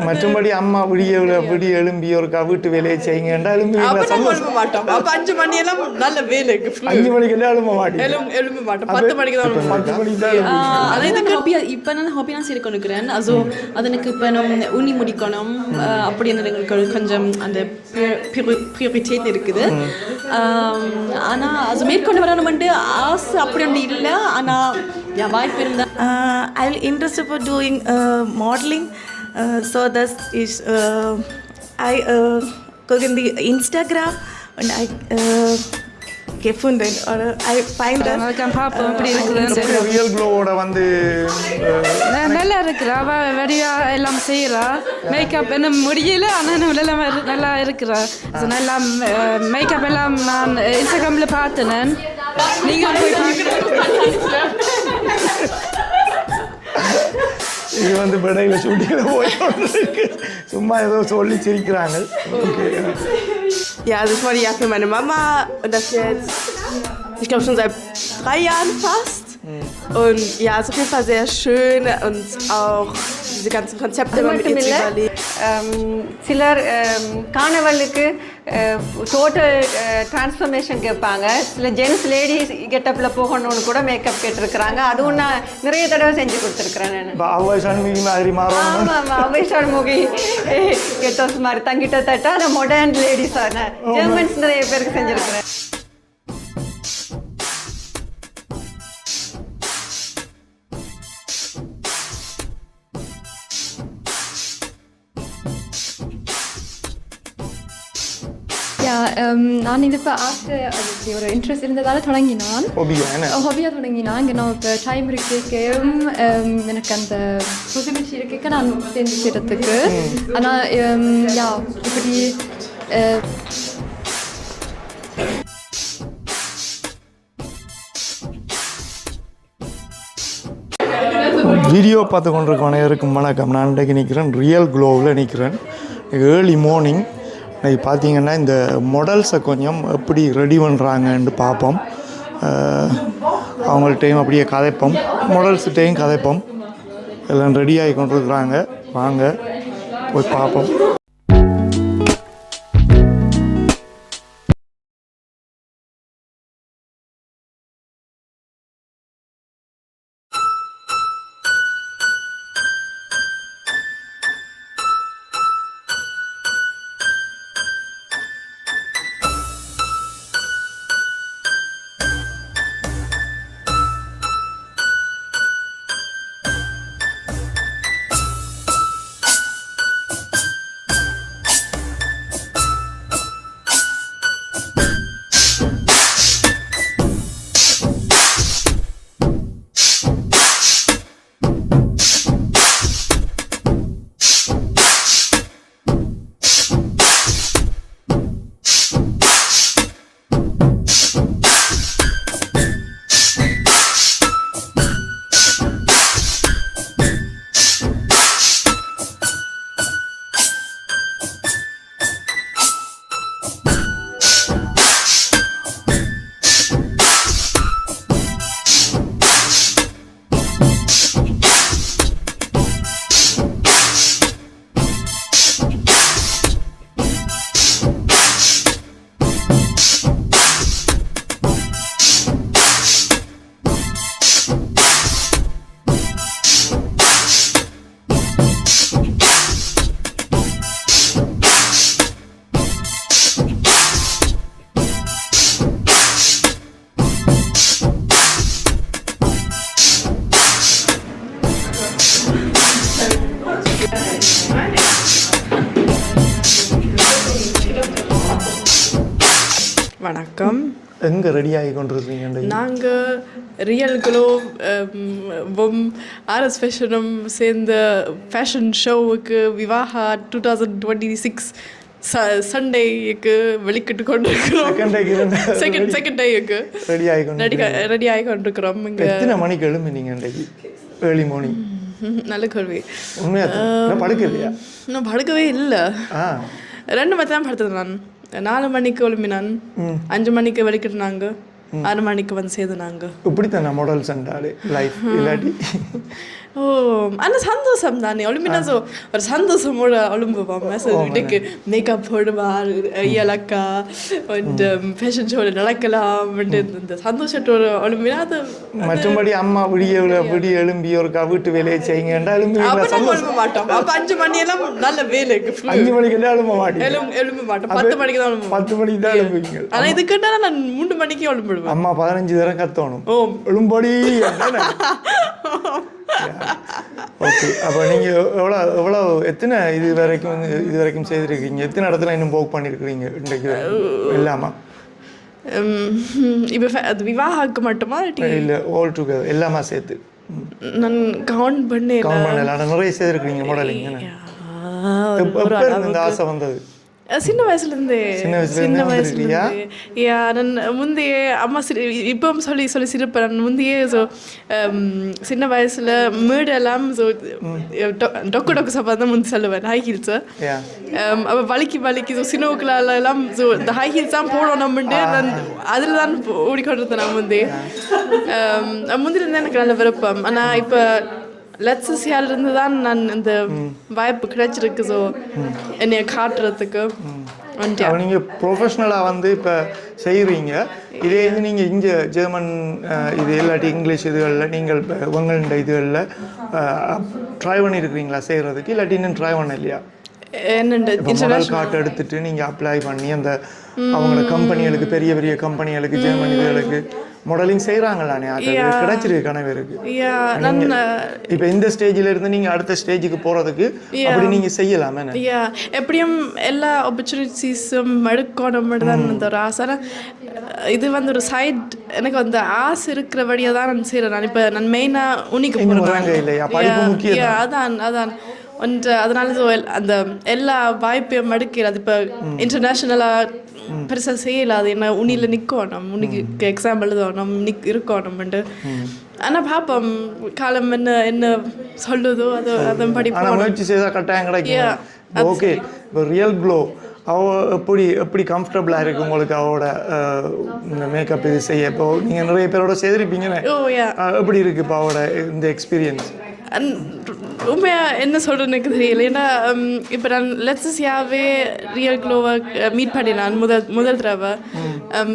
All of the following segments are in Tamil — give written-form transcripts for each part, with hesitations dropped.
மற்றபடி அம்மா விடிய எழும்பி ஒரு வீட்டு வேலையை செய்யுங்க எழும்ப மாட்டோம். அப்ப 5 மணி எல்லாம் நல்ல வேலை 5 மணிக்கு எழும்ப மாட்டோம். எழும்ப மாட்டோம். 10 மணிக்கு தான் இப்ப நான் ஹாபியா இருக்கணும். also அதனுக்கு இப்ப நம்ம உண்ணி முடிக்கணும் அப்படின்னு கொஞ்சம் அந்த பிரியோரிட்டேட் இருக்குது. ஆனா அது மேற்கொண்டு வரணும் ஆசை அப்படி ஒன்று இல்லை. ஆனா வாய்ப்பு இருந்தா I'm interested for doing modeling. So that is I go in the Instagram and I gefunden or I find that நான் பாப்போம் எப்படி இருக்குன்னு. ரியல் க்ளோவோட வந்து நல்லா இருக்குறா. அவ வெடியா எல்லாம் செய்றா. மேக்கப் என்ன முடியல ஆனா நல்லா இருக்குறா. நல்லா மேக்கப் எல்லாம் நான் இன்ஸ்டாகிராம்ல பார்த்தேன். நீங்க போய் இது வந்து படையில ஷூட்டிங்ல போயிருக்கு. சும்மா ஏதோ சொல்லி சிரிக்கிறாங்க. Ja, also ich war die Jacke meiner Mama und das jetzt, ich glaube schon seit 3 Jahren fast. Und ja, ist auf jeden Fall sehr schön und auch diese ganzen Konzepte immer mit ihr zu überlegen. சிலர் கார்னவலுக்கு டோட்டல் டிரான்ஸ்ஃபர்மேஷன் கேட்பாங்க. சில ஜென்ஸ் லேடிஸ் கெட்டப்பில் போகணும்னு கூட மேக்கப் கேட்டிருக்கிறாங்க. அதுவும் நான் நிறைய தடவை செஞ்சு கொடுத்துருக்குறேன். நான் அவ்வை சண்முகி மாதிரி மாறும். ஆமாம், அவ்வை சண்முகி கெட்டோஸ் மாதிரி தங்கிட்ட அந்த மாடர்ன் லேடிஸான ஜெர்மன்ஸ் நிறைய பேருக்கு செஞ்சுருக்கிறேன். நான் இது இப்போ ஆசை அது ஒரு இன்ட்ரெஸ்ட் இருந்ததால் தொடங்கினான். ஹாபியாக தொடங்கினான். genau இப்போ டைம் இருக்கு. எனக்கு அந்த பாசிபிலிட்டி இருக்கு நான் சேர்ந்து செய்கிறதுக்கு. ஆனால் யா இப்படி வீடியோ பார்த்து கொண்டிருக்க அனைவருக்கும் வணக்கம். நான் இன்றைக்கு நிற்கிறேன் ரியல் க்ளோவில் நிற்கிறேன். ஏர்லி மார்னிங் இன்னைக்கு பார்த்தீங்கன்னா இந்த மாடல்ஸை கொஞ்சம் எப்படி ரெடி பண்ணுறாங்கன்னு பார்ப்போம். அவங்கள்ட்டையும் அப்படியே கதைப்போம், மாடல்ஸ்கிட்டையும் கதைப்போம். எல்லாம் ரெடி ஆகி கொண்டிருக்கிறாங்க. வாங்க போய் பார்ப்போம். வணக்கம். எங்கே ரெடி ஆகி கொண்டிருக்கீங்க? நாங்கள் ரியல் க்ளோ ஆர்எஸ் ஃபேஷனும் சேர்ந்த ஃபேஷன் ஷோவுக்கு விவாஹா 2026 சண்டேக்கு வெளிக்கிட்டு கொண்டிருக்கிறோம். செகண்ட் டேக்கு ரெடி ஆகி கொண்டிருக்கிறோம். இங்கே எத்தனை மணிக்கு எழும்பினீங்க இன்றைக்கு? Early morning. நல்ல கேள்வி. உண்மையாக படுக்கலையா? நான் படுக்கவே இல்லை. 2 மணி தான் படுத்தது. நான் 4 மணிக்கு எழுப்பினான், 5 மணிக்கு வெளிக்கிட்டுனாங்க. 6 மணிக்கு வந்து சேர்ந்துனாங்க. இப்படித்தானே மாடல்ஸ் என்றாலே லைஃப் இல்லாட்டி ஓ ஆனால் சந்தோஷம் தானே ஒளிம்பினா ஸோ ஒரு சந்தோஷமோட ஒளிம்புவோம் இன்னைக்கு மேக்கப் போடுவார் இயலக்கா und ஃபேஷன் ஷோவில் நடக்கலாம் இந்த சந்தோஷத்தோட ஒளிம்பினா அது மற்றபடி அம்மா விடிய எழும்பி ஒரு வீட்டு வேலையை செய்யுங்கண்டா எழும்ப மாட்டோம். அப்போ 5 மணியெல்லாம் நல்ல வேலைக்கு 5 மணிக்கு எல்லாம் எழும்ப மாட்டேன் எழும்ப மாட்டோம். 10 மணிக்கு தான் 10 மணிக்கு தான் எழும்புவீங்க. ஆனால் இதுக்கிட்ட நான் 3 மணிக்கு எழும்பிடுவேன். அம்மா 15 தரம் கத்தணும் ஓ எழும்படி. ஓகே, அப்போ நீங்கள் எவ்வளோ எத்தனை இது வரைக்கும் செய்திருக்கீங்க? எத்தனை இடத்துல இன்னும் போக் பண்ணியிருக்கிறீங்க இன்றைக்கு எல்லாமா? இப்போ அது விவாஹாக்கு மட்டுமா இல்லை ஆல் டுகெதர் எல்லாமா சேர்த்து? நான் கவுண்ட் பண்ணல நிறைய செய்திருக்கீங்க மாடலிங். எப்போ இந்த ஆசை வந்தது? சின்ன வயசுலேருந்தே நான் முந்தைய அம்மா இப்பவும் சொல்லி சிரிப்பேன். நான் முந்தையே ஸோ சின்ன வயசில் மேடெல்லாம் ஸோ டொக்கு சாப்பாடு தான் முந்தி சொல்லுவேன் ஹை ஹீல்ஸு. அப்போ வலிக்கு ஸோ சின்னவுக்கெல்லாம் ஸோ இந்த ஹை ஹீல்ஸ் தான் போடணும்ட்டு நான் அதில் தான் ஓடிக்கொண்டிருந்தேன். நான் முந்திலேருந்து எனக்கு நல்ல விருப்பம். ஆனால் இப்போ லெட்ஸஸ் இருந்து தான் நான் இந்த வாய்ப்பு கிடைச்சிருக்கு ஸோ என்னைய காட்டுறதுக்கு. நீங்கள் ப்ரொஃபஷ்னலாக வந்து இப்போ செய்கிறீங்க. இதே வந்து நீங்கள் இங்கே ஜெர்மன் இது இல்லாட்டி இங்கிலீஷ் இதுகளில் நீங்கள் உங்களோட இதுகளில் ட்ரை பண்ணியிருக்கிறீங்களா செய்கிறதுக்கு? இல்லாட்டி இன்னும் ட்ரை பண்ண இல்லையா? மாடல் கார்டு எடுத்துட்டு நீங்கள் அப்ளை பண்ணி அந்த அவங்களோட கம்பெனிகளுக்கு பெரிய பெரிய கம்பெனிகளுக்கு ஜெர்மன் இதுகளுக்கு மாடலிங் செய்கிறாங்களானே? அது கிடைச்சிருக்கு கனவேருக்கு. இப்போ இந்த ஸ்டேஜில் இருந்து நீங்கள் அடுத்த ஸ்டேஜுக்கு போகிறதுக்கு அப்படி நீங்கள் செய்யலாமே. எப்படியும் எல்லா ஆப்பர்ச்சுனிட்டிஸும் எடுக்கணும் தான் இந்த ஒரு ஆசை. இது வந்து ஒரு சைட் எனக்கு வந்து ஆசை இருக்கிறபடியாக தான் நான் செய்கிறேன். நான் இப்போ நான் மெயினாக உனிக்கு போகிறேன் இல்லையா? அதான் அதனால அந்த எல்லா வாய்ப்பையும் எடுக்கிறது. இப்போ இன்டர்நேஷ்னலாக பெருசாக செய்யலை. அது என்ன உனியில் நிற்கணும், உனிக்கு எக்ஸாம் எழுதணும், இருக்கணும்ட்டு. ஆனால் பார்ப்போம் காலம் என்ன சொல்லுதோ அதன் படி முயற்சி செய்தால் கட்டாயம் கிடைக்கும். ஓகே, இப்போ ரியல் க்ளோ எப்படி கம்ஃபர்டபுளாக இருக்குது உங்களுக்கு அவரோட இந்த மேக்கப் இது செய்ய? இப்போ நீங்கள் நிறைய பேரோட செய்திருப்பீங்கன்னு எப்படி இருக்குது இப்போ அவரோட இந்த எக்ஸ்பீரியன்ஸ்? உண்மையாக என்ன சொல்கிறேன்னு எனக்கு தெரியல. ஏன்னா இப்போ நான் லெட்ஸஸியாகவே ரியல் க்ளோவை மீட் பண்ணினான் முதல் தடவை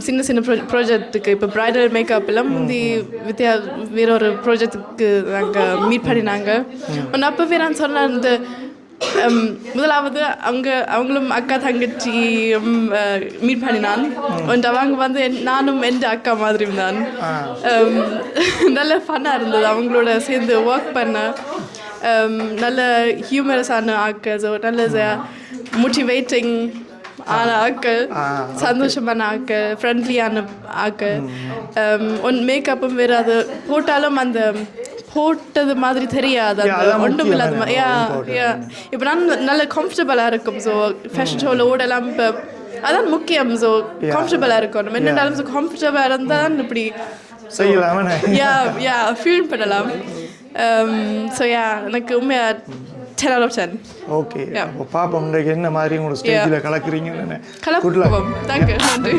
சின்ன ப்ராஜெக்ட்டுக்கு. இப்போ ப்ரைடல் மேக்கப் எல்லாம் முந்தி வேற ஒரு ப்ராஜெக்ட்டுக்கு நாங்கள் மீட் பண்ணினாங்க. ஒன்று அப்போவே நான் சொன்னேன் இந்த முதலாவது அவங்களும் அக்கா தங்கச்சி மீட் பண்ணினான். அவங்க வந்து நானும் எந்த அக்கா மாதிரி தான். நல்ல ஃபன்னாக இருந்தது அவங்களோட சேர்ந்து ஒர்க் பண்ண. நல்ல ஹியூமரஸான ஆக்கள், ஸோ நல்ல மோட்டிவேட்டிங் ஆன ஆக்கள், சந்தோஷமான ஆக்கள், ஃப்ரெண்ட்லியான ஆக்கள். மேக்கப்பும் வேறு அது போட்டாலும் அந்த போட்டது மாதிரி தெரியாது, அந்த ஒன்றும் இல்லாத மாதிரி. இப்போ நான் நல்ல கம்ஃபர்டபுளாக இருக்கும். ஸோ ஃபேஷன் ஷோவில் ஓடலாம். இப்போ அதான் முக்கியம். ஸோ கம்ஃபர்டபுளாக இருக்கணும். என்னென்னாலும் ஸோ கம்ஃபர்டபுளாக இருந்தால் தான் இப்படி ஃபீல் பண்ணலாம். ஸோ எனக்கு உண்மையாக 10 out of 10. ஓகே, பாப்போம் இன்றைக்கு என்ன மாதிரி உங்களோட ஸ்டேஜில் கலக்குறீங்கன்னு. கலக்குவோம். தேங்க்யூ, நன்றி.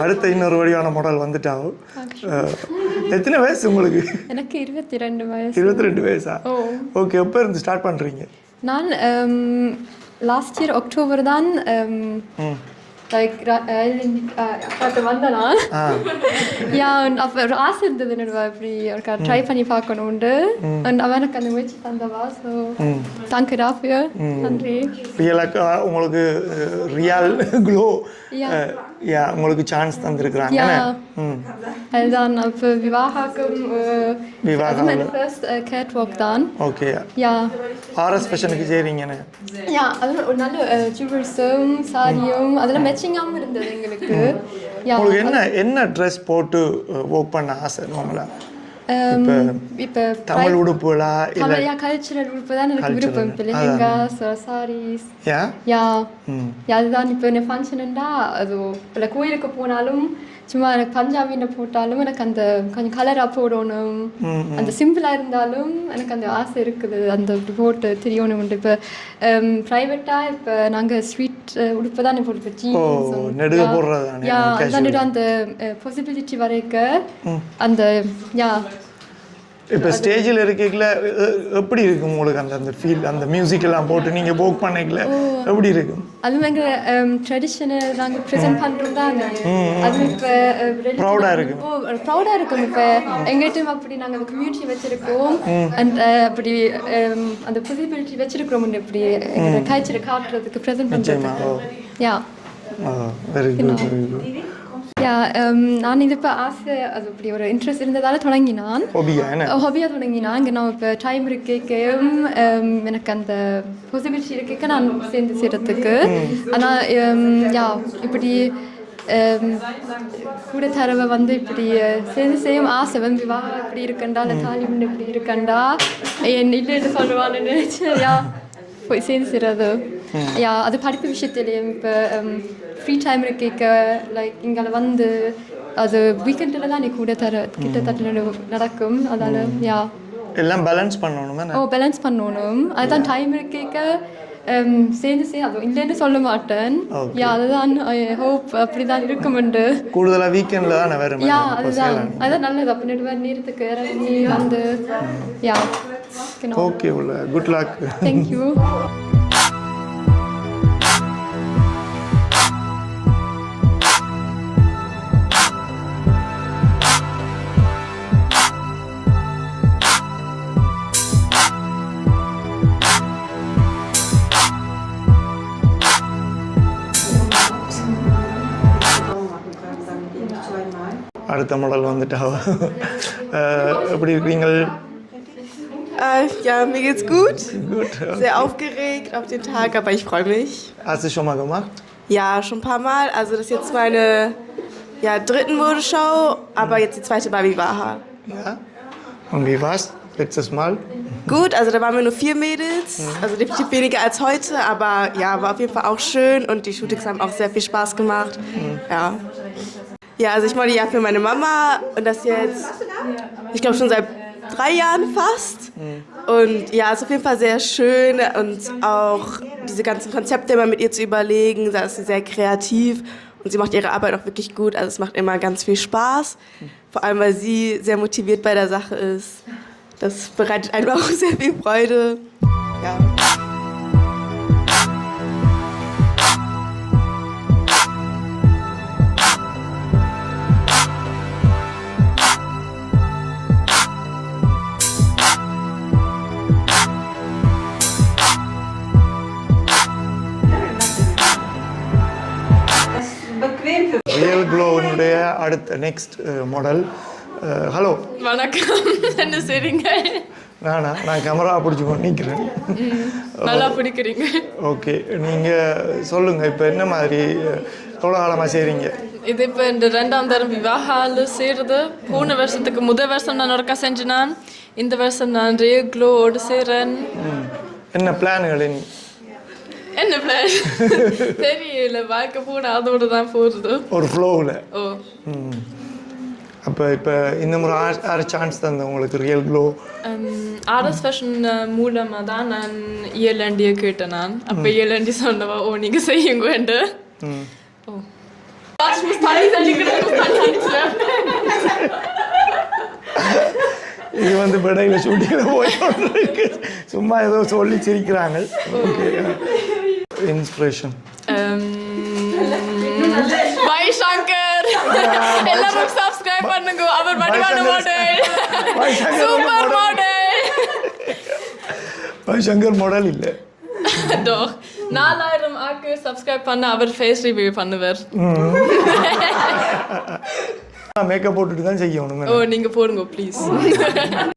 அடுத்த இன்னொரு வழியான மாடல் வந்துட்டாங்க. எத்தனை வயசு உங்களுக்கு? எனக்கு 22 வயசு. 22 வயசா? ஓகே, எப்போ இருந்து ஸ்டார்ட் பண்ணுறீங்க? நான் லாஸ்ட் இயர் அக்டோபர் தான் வந்தேன் நான். அப்போ ஒரு ஆசை இருந்தது என்னோட இப்படி ஒரு ட்ரை பண்ணி பார்க்கணும்ண்டு. அவனுக்கு அந்த முயற்சி தந்தவா. ஸோ தேங்க்யூ டாஃபியா, நன்றி. உங்களுக்கு ரியல் க்ளோ உங்களுக்கு சான்ஸ் தந்திருக்கிறாங்க. அதுதான் இப்போ விவாஹாக்கும் ஃபர்ஸ்ட் கேட் வாக் தான். ஓகே, ஆர்எஸ் ஃபேஷனுக்கு செய்கிறீங்கன்னு. அது ஒரு நல்ல ஜுவல்ஸும் சாரியும் அதெல்லாம் மேட்சிங்காகவும் இருந்தது எங்களுக்கு. உங்களுக்கு என்ன ட்ரெஸ் போட்டு ஒர்க் பண்ண ஆசை? நார்மலாக இப்போ தமிழ் உடுப்புகளா இல்லை யா கல்ச்சுரல் உடுப்பு தான் எனக்கு விருப்பம் இப்போ லெஹங்கா சாரீஸ் யா அதுதான் இப்போ என்ன ஃபங்க்ஷனுண்டா அது இல்லை கோயிலுக்கு போனாலும் சும்மா எனக்கு பஞ்சாபின்னு போட்டாலும் எனக்கு அந்த கொஞ்சம் கலராக போடணும் அந்த சிம்பிளாக இருந்தாலும் எனக்கு அந்த ஆசை இருக்குது அந்த போட்டு தெரியணும் உண்டு இப்போ ப்ரைவேட்டாக இப்போ நாங்கள் ஸ்வீட் உடுப்பு தான் போட்டு ஜீன்ஸ் அதுதான் அந்த பாசிபிலிட்டி வரைக்க அந்த இப்போ ஸ்டேஜில் இருக்கீங்கள எப்படி இருக்கும் உங்களுக்கு அந்த அந்த ஃபீல் அந்த மியூசிக் எல்லாம் போட்டு நீங்கள் போக் பண்ணிக்கல எப்படி இருக்கும் அதுவும் எங்கள் ட்ரெடிஷனை நாங்கள் ப்ரெசென்ட் பண்ணுறோம் தானே அது இப்போ ப்ரௌடாக இருக்கும் ப்ரௌடாக இருக்கும் இப்போ எங்கிட்டும் அப்படி நாங்கள் அந்த கம்யூனிட்டி வச்சுருக்கோம் அண்ட் அப்படி அந்த பாசிபிலிட்டி வச்சுருக்கிறோம் இப்படி எங்களோட கல்ச்சரை காட்டுறதுக்கு ப்ரெசென்ட் பண்ணுறதுக்கு yeah very good very good yeah நான் இது இப்போ ஆசை அது அப்படி ஒரு இன்ட்ரெஸ்ட் இருந்ததால் தொடங்கினான் ஹாபியாக தொடங்கினான் இங்கே நான் இப்போ டைம் இருக்கேக்கையும் எனக்கு அந்த பாசிபிலிட்டி இருக்கேக்க நான் சேர்ந்து செய்கிறதுக்கு ஆனால் யா இப்படி கூட தரவை வந்து இப்படி சேர்ந்து செய்யும் ஆசை வந்து வா இப்படி இருக்கண்டா இல்லை தாலிபன் இப்படி இருக்கண்டா என் இல்லைன்னு சொல்லுவான்னு நினைச்சேன் யா போய் சேர்ந்து செய்கிறது யா அது படிப்பு விஷயத்துலேயும் இப்போ ஃப்ரீ டைம் இருக்கேக்க லைக் இங்கே வந்து அது வீக்கெண்டில் தான் நீ கூட கிட்டத்தட்ட நடக்கும் அதால் யா எல்லாம் பேலன்ஸ் பண்ணணும் பேலன்ஸ் பண்ணணும் அதுதான் டைம் இருக்கேக்க சேர்ந்து அதுவும் இல்லைன்னு சொல்ல மாட்டேன் யா அதுதான் ஹோப் அப்படி தான் இருக்குமெண்டு கூடுதலாக வீக்கெண்டில் தான் வேறு யா அதுதான் நல்லது அப்படி நேரத்துக்கு இறங்கி வந்து yeah okay good luck thank you அடுத்த மாடல் வந்துட்டா எப்படி இருக்கீங்க Ja, mir geht's gut. Sehr aufgeregt auf den Tag, aber ich freue mich. Hast du schon mal gemacht? Ja, schon ein paar Mal. Also das ist jetzt meine dritten Modeschau, aber jetzt die zweite Barbie Waha. Ja. Und wie war's letztes Mal? Gut, also da waren wir nur 4 Mädels, also definitiv weniger als heute, aber ja, war auf jeden Fall auch schön und die Shootings haben auch sehr viel Spaß gemacht. Ja. Ja, also ich model ja für meine Mama und das jetzt, ich glaube schon seit 3 Jahren fast. Und ja, ist auf jeden Fall sehr schön und auch diese ganzen Konzepte immer mit ihr zu überlegen, da ist sie sehr kreativ und sie macht ihre Arbeit auch wirklich gut, also es macht immer ganz viel Spaß, vor allem weil sie sehr motiviert bei der Sache ist. Das bereitet einem auch sehr viel Freude. Ja. Real க்ளோவினுடைய அடுத்த நெக்ஸ்ட் மாடல் ஹலோ வணக்கம் என்ன செய்றீங்க நான் கேமரா பிடிச்சி கொண்டு நிற்கிறேன் நல்லா பிடிக்கிறீங்க ஓகே நீங்கள் சொல்லுங்கள் இப்போ என்ன மாதிரி எவ்வளோ காலமாக செய்கிறீங்க இது இப்போ இந்த 2ஆம் தரம் விவாஹால் செய்கிறது போன வருஷத்துக்கு முதல் வருஷம் நான் ஒருக்கா செஞ்சேன் இந்த வருஷம் நான் ரியல் க்ளோவோடு செய்கிறேன் என்ன பிளான்கள் என்ன பிளான் தெரியல வாழ்க்கை போன அதோடு தான் போகிறது ஒரு ஃப்ளோவில் ஓ அப்போ இப்போ இந்த முறை ஆறு சான்ஸ் தந்தேன் உங்களுக்கு ரியல் க்ளோ ஆர்எஸ் ஃபேஷன் மூலமாக தான் நான் இயலண்டியை கேட்டேன் நான் அப்போ இயலண்டி சொன்னவா ஓ நீங்கள் செய்யுங்க ஓ Ich muss இது வந்து படையில் ஷூட்டிங்கில் போயிட்டு சும்மா ஏதோ சொல்லி சிரிக்கிறாங்க ஓகே இன்ஸ்பிரேஷன் பை சங்கர் எல்லாரும் சப்ஸ்கிரைப் பண்ணுங்க அவர் வடிவான model super model by Shankar model இல்லை Doch 4000 ஆக்கு சப்ஸ்கிரைப் பண்ண அவர் ஃபேஸ் ரிவ்யூ பண்ணுவார் மேக்கப் போட்டுட்டு தான் செய்யணும் ஓ நீங்க போடுங்க ப்ளீஸ்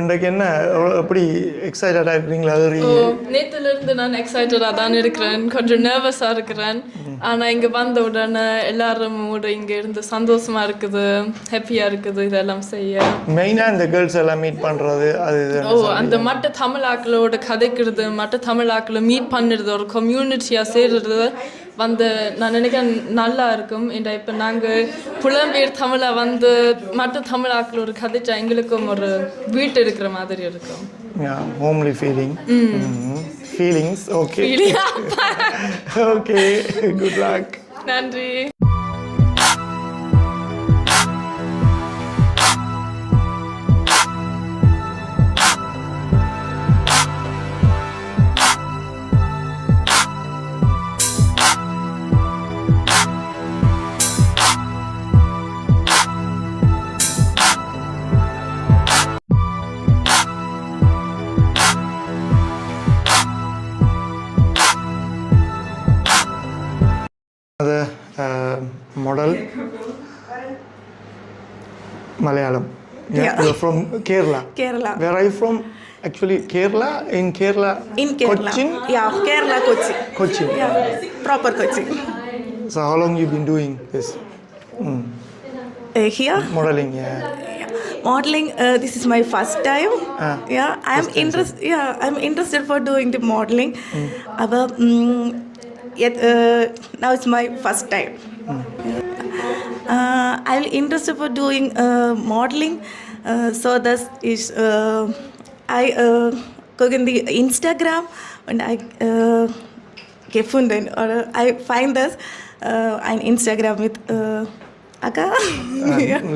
இன்றைக்கு என்ன எப்படி எக்ஸைட்டடாக இருக்கிறீங்களா நேற்றுல இருந்து நான் எக்ஸைட்டடாக தான் இருக்கிறேன் கொஞ்சம் நர்வஸாக இருக்கிறேன் ஆனால் இங்கே வந்த உடனே எல்லாரும் இங்கே இருந்து சந்தோஷமா இருக்குது ஹாப்பியாக இருக்குது இதெல்லாம் செய்ய. மெயினாக இந்த கேர்ள்ஸ் எல்லாம் மீட் பண்ணுறது அது அந்த மற்ற தமிழாக்களோட கதைக்கிறது மற்ற தமிழாக்களை மீட் பண்ணுறது ஒரு கம்யூனிட்டியாக சேர்றது வந்து நான் நினைக்கிறேன் நல்லா இருக்கும். ஏன்னா இப்போ நாங்கள் புலம்பெயர் தமிழை வந்து மற்ற தமிழாக்களோட கதைச்சா எங்களுக்கும் ஒரு வீட்டு இருக்கிற மாதிரி இருக்கும். Homely feelings. Okay okay, good luck. நன்றி. Model Malayalam. Yeah. You're from Kerala. Kerala. Where are you from? Actually, Kerala. In Kerala. In Kerala. Cochin. Yeah, Kerala, Cochin. Cochin. Yeah, proper Cochin. So how long you been doing this? Here. Modeling. Yeah. Modeling. This is my first time. Yeah, I'm interested. Yeah, I'm interested for doing the modeling. But yet now it's my first time. I'm interested for doing modeling. So that is I go in the Instagram and I gefunden or I find this on Instagram with Akka.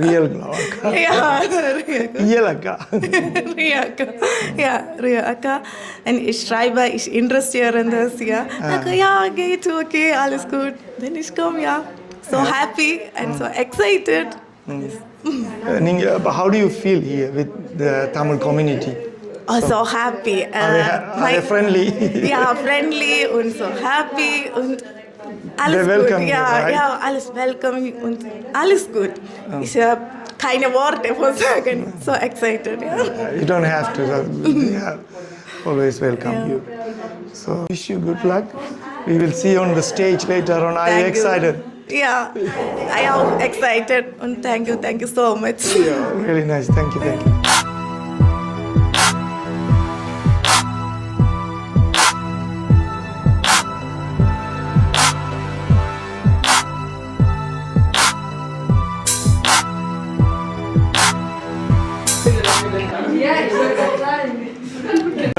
Real Akka. Yeah, Real Akka. Real Akka. Yeah, Real Akka. And Schreiber is interested in this. Yeah, Akka, yeah, okay, it's okay, all is good. Then it's come, yeah. So happy and so excited. How do you feel here with the Tamil community? Oh, so happy. Are they friendly? Yeah, friendly and so happy and alles They welcome gut. you, Yeah, right? yeah, alles welcome und alles gut. Ich habe keine Worte für sagen. So excited. Yeah. You don't have to. Yeah. Always welcome you. So wish you good luck. We will see you on the stage later on. Are you excited? Yeah, I am excited and thank you so much. Yeah, really nice. Thank you.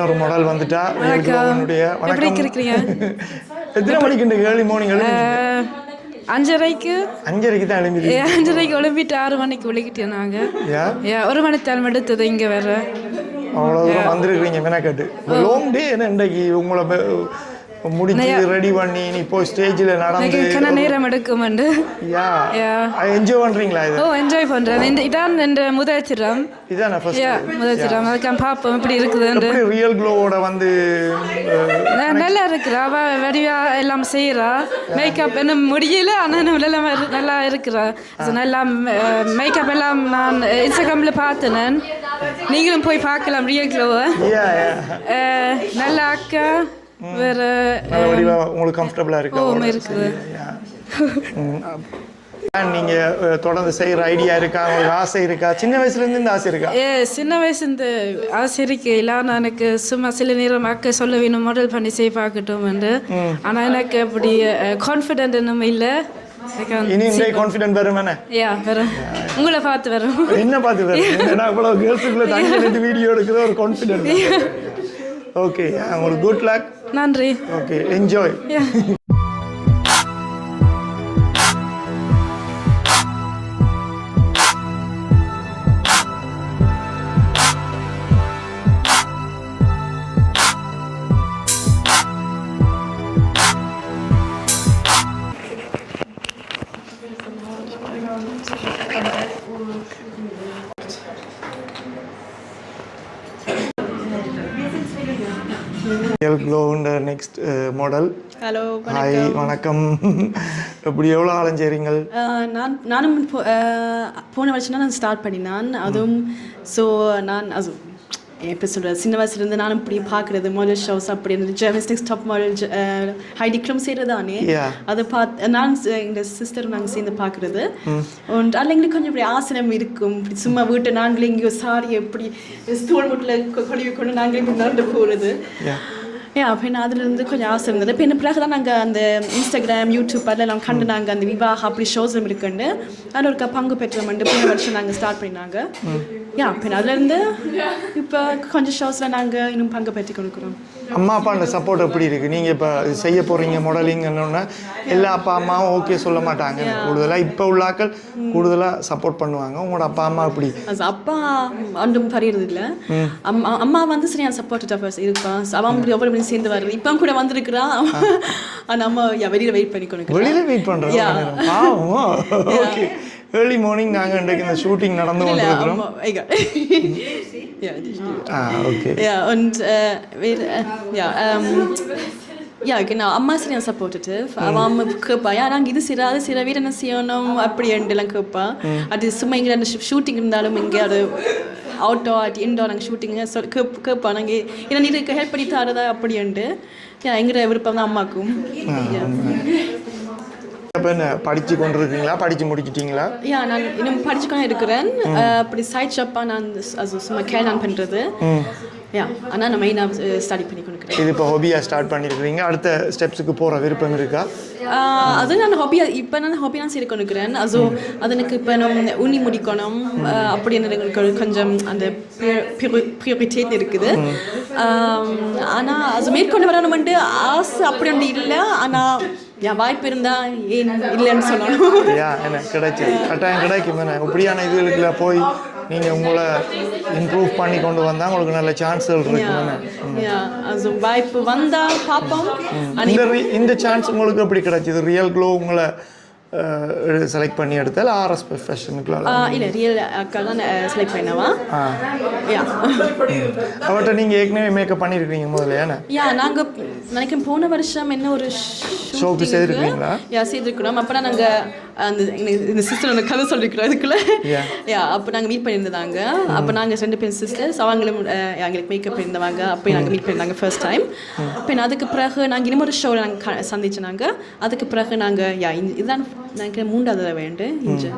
ஒரு மாடல் வந்துட்டா. எப்படி இருக்கிறீங்க? எத்தனை மணிக்கு இந்த ஏர்லி மார்னிங் 5:30க்கு தான் எழும்பி 5:30க்கு எழுப்பிட்டு 6 மணிக்கு விளக்கிட்டோம் நாங்கள். 1 மணி நேரம் எடுத்தது இங்கே வேற. அவ்வளோ தூரம் வந்திருக்கிறீங்க மெனக்கட்டு. லாங் டே என்ன இன்றைக்கு உங்களை முடிச்சு ரெடி பண்ணி நீ போய் ஸ்டேஜில் நடந்து நேரம் எடுக்குமெண்டு. என்ஜாய் பண்ணுறீங்களா? இது என்ஜாய் பண்ணுறேன். இதான் என் முதல் சிரம். இதான் முதல் சிரம். அதுக்காக பார்ப்போம் எப்படி இருக்குது. ரியல் க்ளோவோட வந்து நல்லா இருக்கிறா. அவள் வடிவா எல்லாம் செய்கிறா. மேக்கப் என்ன முடியல, ஆனால் நல்லா இருக்கிறா. நல்லா மேக்கப் எல்லாம் நான் இன்ஸ்டாகிராமில் பார்த்தேன். நீங்களும் போய் பார்க்கலாம் ரியல் க்ளோவை. நல்லா அக்கா வேற உங்களுக்கு கம்ஃபர்டபுளா இருக்குது. நீங்க தொடர்ந்து செய்யற ஐடியா இருக்கா? உங்களுக்கு ஆசை இருக்கா? சின்ன வயசுல இருந்து இந்த ஆசை இருக்கா? சின்ன வயசுலேருந்து ஆசை இருக்கு. இல்லை எனக்கு சும்மா சில நேரம் அக்கா சொல்ல வேணும் மாடல் பண்ணி செய்ய பார்க்கட்டும் என்று. ஆனால் எனக்கு அப்படி கான்ஃபிடென்ட் இன்னும் இல்லை. கான்ஃபிடென்ட் வரும். வரும். உங்களை பார்த்து வரும். என்ன பார்த்து வரும்? அவ்வளவு கேர்ள்ஸுக்குள்ள தங்கி வீடியோ எடுக்கிற ஒரு கான்ஃபிடென்ட். ஓகே, உங்களுக்கு குட் லக். நன்றி. Okay, enjoy. Next model. Hello, hi, வணக்கம். எப்படி எவ்வளோ அலைஞ்சேறீங்கள்? நானும் போன வருஷம் நான் ஸ்டார்ட் பண்ணினான். அதுவும் ஸோ நான் இப்போ சொல்கிறது சின்ன வயசுலேருந்து நானும் இப்படி பார்க்குறது மாடல் ஷோஸ் அப்படி இந்த ஜெர்மன்ஸ் நெக்ஸ்ட் டாப் மாடல் ஹைடி க்ளம் செய்கிறதானே அதை பார்த்து நான் எங்கள் சிஸ்டரும் நாங்கள் சேர்ந்து பார்க்குறது அதில் எங்களுக்கு கொஞ்சம் இப்படி ஆசனம் இருக்கும் இப்படி சும்மா வீட்டை நாங்களே எங்கேயோ சாரி எப்படி ஸ்டோல் முட்டில் கொழுவி கொண்டு நாங்களே இப்படி நடந்து போகிறது அப்போ என்ன அதுலேருந்து கொஞ்சம் ஆசை இருந்தது இப்போ என்ன பிறகு தான் நாங்கள் அந்த இன்ஸ்டாகிராம் யூடியூப் அதெல்லாம் கண்டு நாங்கள் அந்த விவாக அப்படி ஷோஸும் இருக்குன்னு அதில் ஒரு பங்கு பெற்றோம்ண்டு போன வருஷம் நாங்கள் ஸ்டார்ட் பண்ணினாங்க இப்போ அதுலேருந்து இப்போ கொஞ்சம் ஷோஸில் நாங்கள் இன்னும் பங்கு பெற்று கொடுக்குறோம். அம்மா அப்பா அந்த சப்போர்ட் எப்படி இருக்குது? நீங்கள் இப்போ செய்ய போகிறீங்க மாடலிங்கன்னு எல்லா அப்பா அம்மாவும் ஓகே சொல்ல மாட்டாங்க. கூடுதலாக இப்போ உள்ளாக்கள் கூடுதலாக சப்போர்ட் பண்ணுவாங்க. உங்களோட அப்பா அம்மா எப்படி? அப்பா ஒன்றும் பறியறது இல்லை. அம்மா வந்து சரியான சப்போர்ட்டிவ் இருப்பான். அவன் எவ்வளோ சேர்ந்து வர்றது இப்போ கூட வந்திருக்கிறான். ஆனால் அம்மா வெளியில் வெயிட் பண்ணி கொண்டு வெளியில் வெயிட் பண்ணுறோம். ஓகே, ஏர்லி மார்னிங் நாங்கள் இன்றைக்கு இந்த ஷூட்டிங் நடந்து கொண்டிருக்கிறோம். Okay. Ja, und ja, genau, அம்மா சரியான சப்போர்ட்டிவ். அவன் கேட்பா நாங்கள் இது சில வீடு என்ன செய்யணும் அப்படி எல்லாம் கேட்பா. அது சும்மா இங்கே அந்த ஷூட்டிங் இருந்தாலும் இங்கே அது அவுட்டோர் இன்டோர் நாங்கள் ஷூட்டிங் கேட்பா நாங்கள் ஏன்னா இதுக்கு ஹெல்ப் பண்ணி தரதா அப்படின்ட்டு எங்கிற விருப்பம் தான் அம்மாக்கும். இப்போ என்ன படித்து கொண்டு இருக்கீங்களா? படித்து முடிச்சிட்டிங்களா? நான் இன்னும் படிச்சுக்கொண்டே இருக்கிறேன். அப்படி சைட் ஷாப்பாக நான் சும்மா கேள்வி பண்ணுறது. ஆனால் நான் மெயினாக ஸ்டடி பண்ணி கொடுக்குறேன். இது இப்போ ஹாபியாக ஸ்டார்ட் பண்ணியிருக்கிறீங்க. அடுத்த ஸ்டெப்ஸுக்கு போகிற விருப்பம் இருக்கா? அது நான் ஹாபியாக சரி கொண்டுக்கிறேன். அது எனக்கு இப்போ நம்ம உண்ணி முடிக்கணும் அப்படின்னு எங்களுக்கு கொஞ்சம் அந்த ப்ரியோரிட்டேட் இருக்குது. ஆனால் அது மேற்கொண்டு வரணுமெண்டு ஆசை அப்படி ஒன்று இல்லை. ஆனால் வாய்ப்பு இருந்தால் ஏன் இல்லைன்னு சொல்லணும். என்ன கிடைக்கும், கட்டாயம் கிடைக்கும். இப்படியான இதுகளுக்குள்ள போய் நீங்கள் உங்களை இம்ப்ரூவ் பண்ணி கொண்டு வந்தால் உங்களுக்கு நல்ல சான்ஸ்கள் இருக்கு. வாய்ப்பு வந்தால் பார்ப்போம். இந்த சான்ஸ் உங்களுக்கு எப்படி கிடைச்சிது? ரியல் க்ளோ உங்களை செலக்ட் பண்ணி எடுத்தால் ஆர்எஸ் ப்ரொஃபஷனுக்குள்ள இல்லை ரியல் அக்கா தான் செலக்ட் பண்ணவா. அவர்கிட்ட நீங்கள் ஏற்கனவே மேக்கப் பண்ணியிருக்கீங்க முதல்ல? நாங்கள் நினைக்கிறேன் போன வருஷம் என்ன ஒரு ஷோக்கு செய்திருக்கீங்களா? செய்திருக்கிறோம். அப்போ நாங்கள் அந்த இந்த சிஸ்டர் கதை சொல்லியிருக்கிறோம் இதுக்குள்ள. அப்போ நாங்கள் மீட் பண்ணியிருந்தாங்க. அப்போ நாங்கள் 2 பேர் சிஸ்டர்ஸ் அவங்களும் எங்களுக்கு மேக்கப் பண்ணியிருந்தவாங்க. அப்போ நாங்கள் மீட் பண்ணியிருந்தாங்க ஃபர்ஸ்ட் டைம். இப்போ அதுக்கு பிறகு நாங்கள் இன்னும் ஒரு ஷோவில் நாங்கள் சந்திச்சோனாங்க. அதுக்கு பிறகு நாங்கள் இதுதான் நினைக்கிறேன் 3வது வேண்டு இன்று.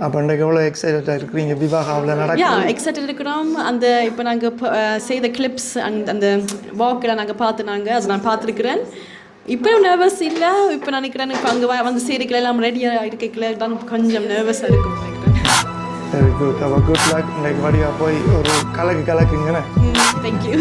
அப்போ எவ்வளோ எக்ஸைட்டடாக இருக்கிறீங்க விவாகாவில் நடக்கும்? எக்ஸைட்டட் இருக்கிறோம். அந்த இப்போ நாங்கள் செய்த கிளிப்ஸ் அந்த வாக்கெல்லாம் நாங்கள் பார்த்துனாங்க. அது நான் பார்த்துருக்குறேன். இப்போ நர்வஸ் இல்லை. இப்போ நினைக்கிறேன் இப்போ அங்கே வந்து சேரிக்கல எல்லாம் ரெடியாக இருக்கல தான் கொஞ்சம் நர்வஸாக இருக்கும் நினைக்கிறேன். Very good. அப்போ குட் லக். இன்னைக்கு வடிவா போய் ஒரு கலக்குங்கண்ணே. தேங்க்யூ.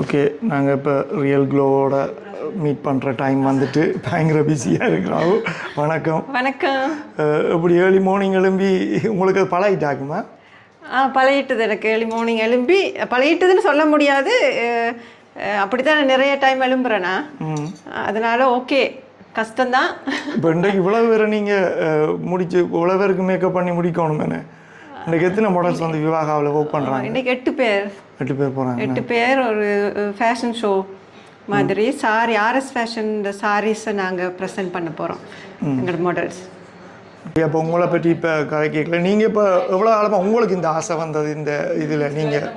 ஓகே, நாங்கள் இப்போ ரியல் க்ளோவோட மீட் பண்ணுற டைம் வந்துட்டு பயங்கர பிஸியாக இருக்கிறோம். வணக்கம். வணக்கம். இப்படி ஏர்லி மார்னிங் எழும்பி உங்களுக்கு அது பழகிட்டாக்குமா? பழகிட்டது. எனக்கு ஏர்லி மார்னிங் எழும்பி பழகிட்டதுன்னு சொல்ல முடியாது. அப்படி தான் நிறைய டைம் எழும்புறேன்னா, அதனால ஓகே கஷ்டம்தான். இப்போ இன்றைக்கு இவ்வளோ பேரை நீங்கள் முடிச்சு இவ்வளோ பேருக்கு மேக்கப் பண்ணி முடிக்கணுமே. இன்றைக்கு எத்தனை மாடல்ஸ் வந்து விவாகாவில் ஒர்க் பண்ணுறாங்க? இன்றைக்கி 8 பேர் போகிறாங்க. 8 பேர் ஒரு ஃபேஷன் ஷோ மாதிரி சாரி ஆர்எஸ் ஃபேஷன் சாரீஸை நாங்கள் ப்ரெசென்ட் பண்ண போகிறோம் எங்களோட மாடல்ஸ். இப்போ உங்களை பற்றி இப்போ கதை கேட்கல. நீங்கள் இப்போ எவ்வளோ காலமாக உங்களுக்கு இந்த ஆசை வந்தது இந்த இதில்? நீங்கள்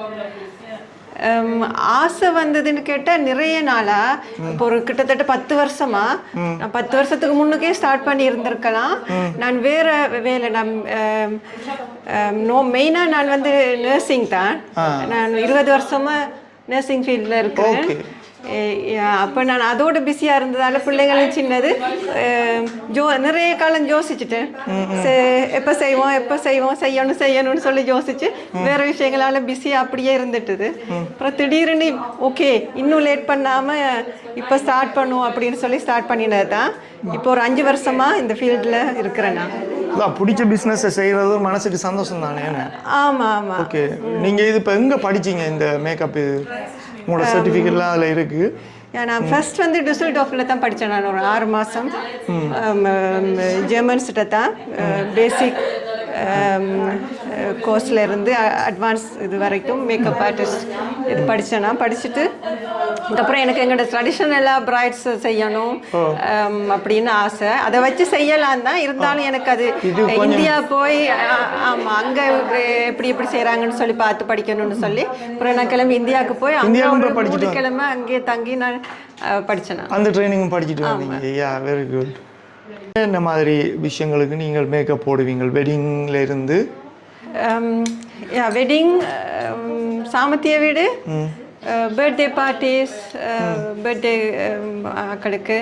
ஆசை வந்ததுன்னு கேட்டால் நிறைய நாளாக இப்போ ஒரு கிட்டத்தட்ட 10 வருஷமா. நான் 10 வருஷத்துக்கு முன்னுக்கே ஸ்டார்ட் பண்ணி இருந்திருக்கலாம். நான் வேறு வேலை மெயினாக நான் வந்து நர்சிங் தான். நான் 20 வருஷமாக நர்சிங் ஃபீல்டில் இருக்கிறேன். அப்போ நான் அதோடு பிஸியாக இருந்ததால் பிள்ளைங்களும் சின்னது நிறைய காலம் யோசிச்சுட்டேன். எப்போ செய்வோம் செய்யணும்னு சொல்லி யோசிச்சு வேறு விஷயங்களால் பிஸியாக அப்படியே இருந்துட்டுது. அப்புறம் திடீர்னு ஓகே இன்னும் லேட் பண்ணாமல் இப்போ ஸ்டார்ட் பண்ணுவோம் அப்படின்னு சொல்லி ஸ்டார்ட் பண்ணினது தான். இப்போ ஒரு 5 வருஷமாக இந்த ஃபீல்டில் இருக்கிறேன் நான். பிடிச்ச பிஸ்னஸை செய்கிறது மனசுக்கு சந்தோஷம் தானே? ஆமாம். ஓகே, நீங்கள் இது இப்போ எங்கே படிச்சீங்க இந்த மேக்கப்? இது உங்களோட சர்டிஃபிகேட்லாம் அதில் இருக்குது? நான் ஃபர்ஸ்ட் வந்து டியூசல்டோஃபில் தான் படித்தேன். நான் ஒரு 6 மாதம் ஜெர்மன்ஸ்கிட்ட தான் பேசிக் கோர்ஸில் இருந்து அட்வான்ஸ் இது வரைக்கும் மேக்கப் ஆர்டிஸ்ட் இது படித்தேன். நான் படிச்சுட்டு அதுக்கப்புறம் எனக்கு எங்களோட ட்ரெடிஷ்னலாக பிரைட்ஸ் செய்யணும் அப்படின்னு ஆசை. அதை வச்சு செய்யலாம் தான், இருந்தாலும் எனக்கு அது இந்தியா போய் ஆமாம் அங்கே எப்படி செய்கிறாங்கன்னு சொல்லி பார்த்து படிக்கணும்னு சொல்லி அப்புறம் நான் கிளம்பி இந்தியாவுக்கு போய் அங்கே கிளம்பி அங்கேயே தங்கி நான் படித்தேன். அந்த ட்ரைனிங் படிச்சுட்டு வந்தீங்க. Very good. என்ன மாதிரி விஷயங்களுக்கு நீங்கள் மேக்கப் போடுவீங்க வெட்டிங்ல இருந்து? வெட்டிங், சாமத்திய வீடு, பர்த்டே பார்ட்டிஸ், பர்த்டே ஆக்களுக்கு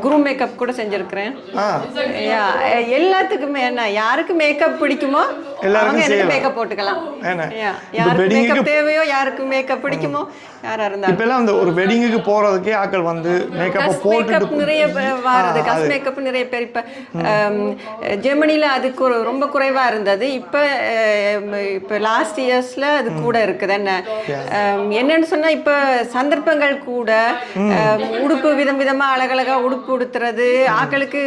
குரூம் மேக்கப் கூட செஞ்சுருக்கிறேன். எல்லாத்துக்குமே என்ன யாருக்கு மேக்கப் பிடிக்குமோ அவங்க எனக்கு மேக்கப் போட்டுக்கலாம். யாருக்கு மேக்கப் தேவையோ யாருக்கு மேக்கப் பிடிக்குமோ யாராக இருந்தாலும். இப்போலாம் அந்த ஒரு வெட்டிங்குக்கு போகிறதுக்கே ஆக்கள் வந்து மேக்கப் போட்டு நிறைய வாருது. கஸ் மேக்கப் நிறைய பேர் இப்போ ஜெர்மனியில் அது ரொம்ப குறைவாக இருந்தது. இப்போ லாஸ்ட் இயர்ஸில் அது கூட இருக்குது. என்னன்னு சொன்னால் இப்போ சந்தர்ப்பங்கள் கூட உடுப்பு விதமாக அழகழகாக உடுப்பு உடுத்துறது ஆக்களுக்கு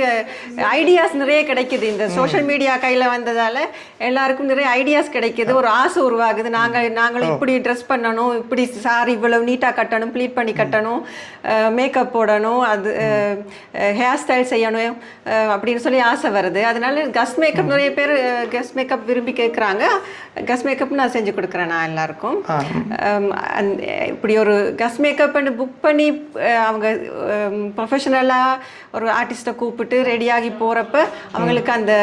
ஐடியாஸ் நிறைய கிடைக்குது. இந்த சோஷியல் மீடியா கையில் வந்ததால் எல்லாருக்கும் நிறைய ஐடியாஸ் கிடைக்குது. ஒரு ஆசை உருவாகுது. நாங்களும் இப்படி ட்ரெஸ் பண்ணணும், இப்படி சாரி இவ்வளவு நீட்டாக கட்டணும், ப்ளீட் பண்ணி கட்டணும், மேக்கப் போடணும், அது ஹேர் ஸ்டைல் செய்யணும் அப்படின்னு சொல்லி ஆசை வருது. அதனால கஸ் மேக்கப் நிறைய பேர் கஸ் மேக்கப் விரும்பி கேட்குறாங்க. கஸ் மேக்கப் நான் செஞ்சு கொடுக்குறேன் நான் எல்லாருக்கும். இப்படி ஒரு கஸ் மேக்கப் புக் பண்ணி அவங்க ப்ரொஃபஷனலாக ஒரு ஆர்டிஸ்ட்டை கூப்பிட்டு ரெடியாகி போகிறப்ப அவங்களுக்கு அந்த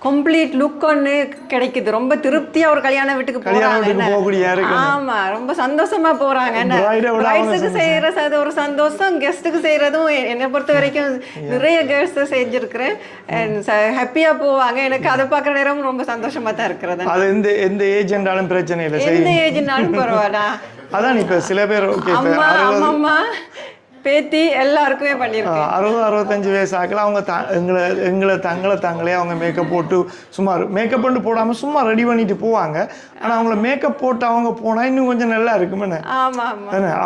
கம்ப்ளீட் லுக் ஒன்று கிடைக்குது. ரொம்ப திருப்தியாக ஒரு கல்யாண வீட்டுக்கு போகிறாங்க. ஆமாம், ரொம்ப சந்தோஷமாக போகிறாங்க. பிரைட்ஸுக்கு செய்கிறது ஒரு சந்தோஷம், கெஸ்ட்டுக்கு செய்கிறதும். என்னை பொறுத்த வரைக்கும் நிறைய கெஸ்ட்டு செஞ்சுருக்கிறேன். ஹாப்பியாக போவாங்க. எனக்கு அதை பார்க்குற நேரம் ரொம்ப சந்தோஷமாக தான் இருக்கிறது. அது எந்த ஏஜென்டாலும் பிரச்சனை இல்லை, எந்த ஏஜென்டாலும் பரவாயில்ல. அதான் இப்போ சில பேர் அம்மா பேத்தி எல்லாருக்குமே பண்ணியிருக்கேன். 60-65 வயசு ஆகல அவங்க தங்களை அவங்க மேக்கப் போட்டு சும்மா மேக்கப் பண்ணிட்டு போடாமல் சும்மா ரெடி பண்ணிட்டு போவாங்க. ஆனால் அவங்கள மேக்கப் போட்டு அவங்க போனால் இன்னும் கொஞ்சம் நல்லா இருக்குமே.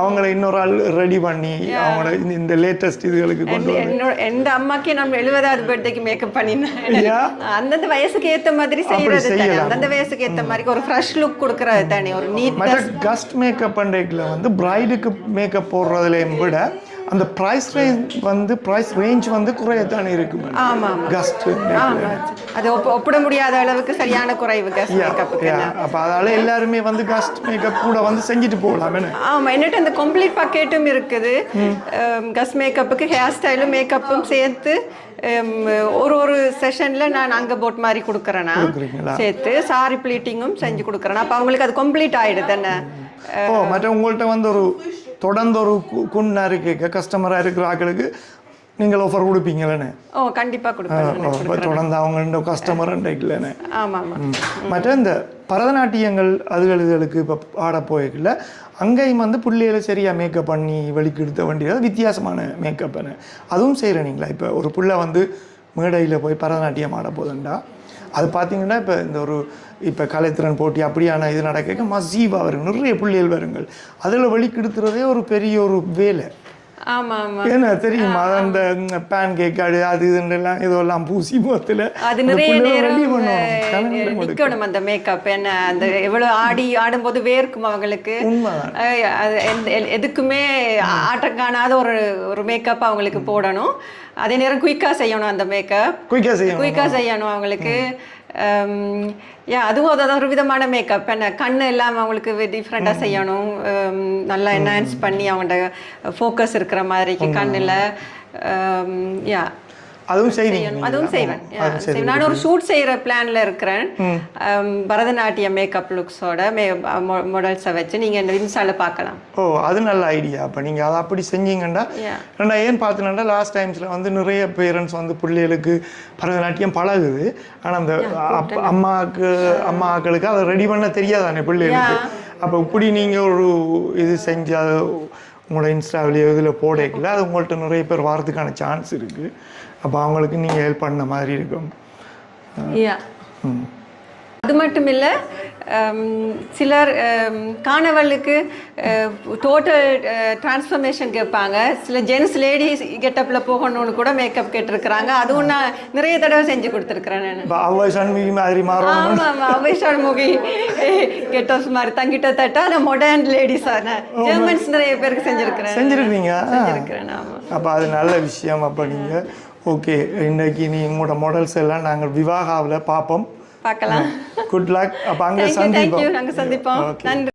அவங்கள இன்னொரு ஆள் ரெடி பண்ணி அவங்கள இந்த லேட்டஸ்ட் இதுகளுக்கு கொண்டு எந்த அம்மாக்கே நம்ம 70வது பர்த்டேக்கு மேக்கப் பண்ணினேன். அந்தந்த வயசுக்கு ஏற்ற மாதிரி செய்யறது, அந்தந்த வயசுக்கு ஏற்ற மாதிரி ஒரு ஃப்ரெஷ் லுக் கொடுக்கறது தானே ஒரு நீட். கஸ்ட் மேக்கப் பண்றதுல வந்து பிரைடுக்கு மேக்கப் போடுறதுலையும் விட அந்த ப்ரைஸ் ரேஞ்ச் வந்து குறையத்தானே இருக்கு. ஆமாம், கஸ்ட் அது ஒப்பிட முடியாத அளவுக்கு சரியான குறைவு கஸ்ட் மேக்கப்புக்கு. அப்போ அதால எல்லாருமே வந்து கஸ்ட் மேக்கப் கூட வந்து செஞ்சுட்டு போகலாம். ஆமாம், என்னட்டு அந்த கம்ப்ளீட் பக்கெட்டும் இருக்குது. கஸ்ட் மேக்கப்புக்கு ஹேர் ஸ்டைலும் மேக்கப்பும் சேர்த்து ஒரு செஷனில் நான் அங்கே போட் மாதிரி கொடுக்குறேன்னா சேர்த்து சாரி ப்ளீட்டிங்கும் செஞ்சு கொடுக்குறேன்னா அப்போ அவங்களுக்கு அது கம்ப்ளீட் ஆகிடுது தானே. மற்ற உங்கள்கிட்ட வந்து ஒரு தொடர்ந்து ஒரு குன்னாரு கேட்க கஸ்டமராக இருக்கிற ஆக்களுக்கு நீங்கள் ஆஃபர் கொடுப்பீங்களே? கண்டிப்பாக கொடுப்பேன். தொடர்ந்து அவங்க கஸ்டமர் இல்லைன்னு. ஆமாம். மற்ற இந்த பரதநாட்டியங்கள் இதுகளுக்கு இப்போ ஆட போய்க்கல அங்கேயும் வந்து பிள்ளைகளை சரியாக மேக்கப் பண்ணி வெளிக்கெடுத்த வேண்டியது வித்தியாசமான மேக்கப்னு அதுவும் செய்கிறீங்களா? இப்போ ஒரு பிள்ளை வந்து மேடையில் போய் பரதநாட்டியம் ஆட போதுண்டா அது பார்த்தீங்கன்னா இப்போ கலைத்திறன் போட்டி அப்படியான இது நடக்க மசீவாக வருங்க, நிறைய பிள்ளைகள் வருங்கள். அதில் வெளிக்கெடுத்துறதே ஒரு பெரிய ஒரு வேலை. ஏன்னா தெரியுமா அந்த பேன் கேக் அது இதுலாம் இதெல்லாம் பூசி முகத்தில் அது நிறைய நேரம் நிற்கணும் அந்த மேக்கப். என்ன அந்த எவ்வளோ ஆடும்போது வேர்க்கும் அவங்களுக்கு. எதுக்குமே ஆட்டம் காணாத ஒரு மேக்கப் அவங்களுக்கு போடணும். அதே நேரம் குயிக்காக செய்யணும். அந்த மேக்கப் குயிக்காக செய்யணும் அவங்களுக்கு. அதுவும் அதாவது ஒரு விதமான மேக்கப். என்ன கண்ணு எல்லாம் அவங்களுக்கு டிஃப்ரெண்ட்டாக செய்யணும். நல்லா என்ஹான்ஸ் பண்ணி அவங்களோட ஃபோக்கஸ் இருக்கிற மாதிரிக்கு கண்ணில். அதுவும் செய்வீங்க செய்யணும். அதுவும் செய்வேன். அதுவும் செய்வேன். நான் ஒரு ஷூட் செய்கிற பிளான்ல இருக்கிறேன். பரதநாட்டியம் மேக்கப் லுக்ஸோட மாடல்ஸை வச்சு நீங்கள் இந்த இன்ஸ்டாவில் பார்க்கலாம். ஓ அது நல்ல ஐடியா. அப்போ நீங்கள் அதை அப்படி செஞ்சீங்கன்னா ரெண்டா ஏன் பார்த்துனா லாஸ்ட் டைம்ஸில் வந்து நிறைய பேரண்ட்ஸ் வந்து பிள்ளைகளுக்கு பரதநாட்டியம் பழகுது, ஆனால் அந்த அம்மாக்களுக்கு அதை ரெடி பண்ண தெரியாதானே பிள்ளைகளுக்கு. அப்போ இப்படி நீங்கள் ஒரு இது செஞ்சு அதை உங்களோட இன்ஸ்டாவிலேயோ இதில் போடல, அது உங்கள்கிட்ட நிறைய பேர் வரதுக்கான சான்ஸ் இருக்குது. அப்போ அவங்களுக்கு நீங்கள் ஹெல்ப் பண்ண மாதிரி இருக்கும். அது மட்டும் இல்லை, சிலர் காணவளுக்கு டோட்டல் டிரான்ஸ்ஃபர்மேஷன் கேட்பாங்க. சில ஜென்ஸ் லேடிஸ் கெட்டப்பில் போகணும்னு கூட மேக்கப் கேட்டிருக்கிறாங்க. அதுவும் நான் நிறைய தடவை செஞ்சு கொடுத்துருக்குறேன். நான் அவ்வை சண்முகி மாதிரி மாறும். ஆமாம், அவ்வை சண்முகி கெட்டப்ஸ் மாதிரி தங்கிட்ட அந்த மாடர்ன் லேடிஸான ஜெர்மன்ஸ் நிறைய பேருக்கு செஞ்சுருக்கிறீங்க. ஆமாம். அப்போ அது நல்ல விஷயம். அப்போ நீங்கள் ஓகே, இன்றைக்கி உங்களோட மாடல்ஸ் எல்லாம் நாங்கள் விவாகாவில் பார்க்கலாம். Good luck. அப்போ அங்கே சந்திப்போம். நன்றி.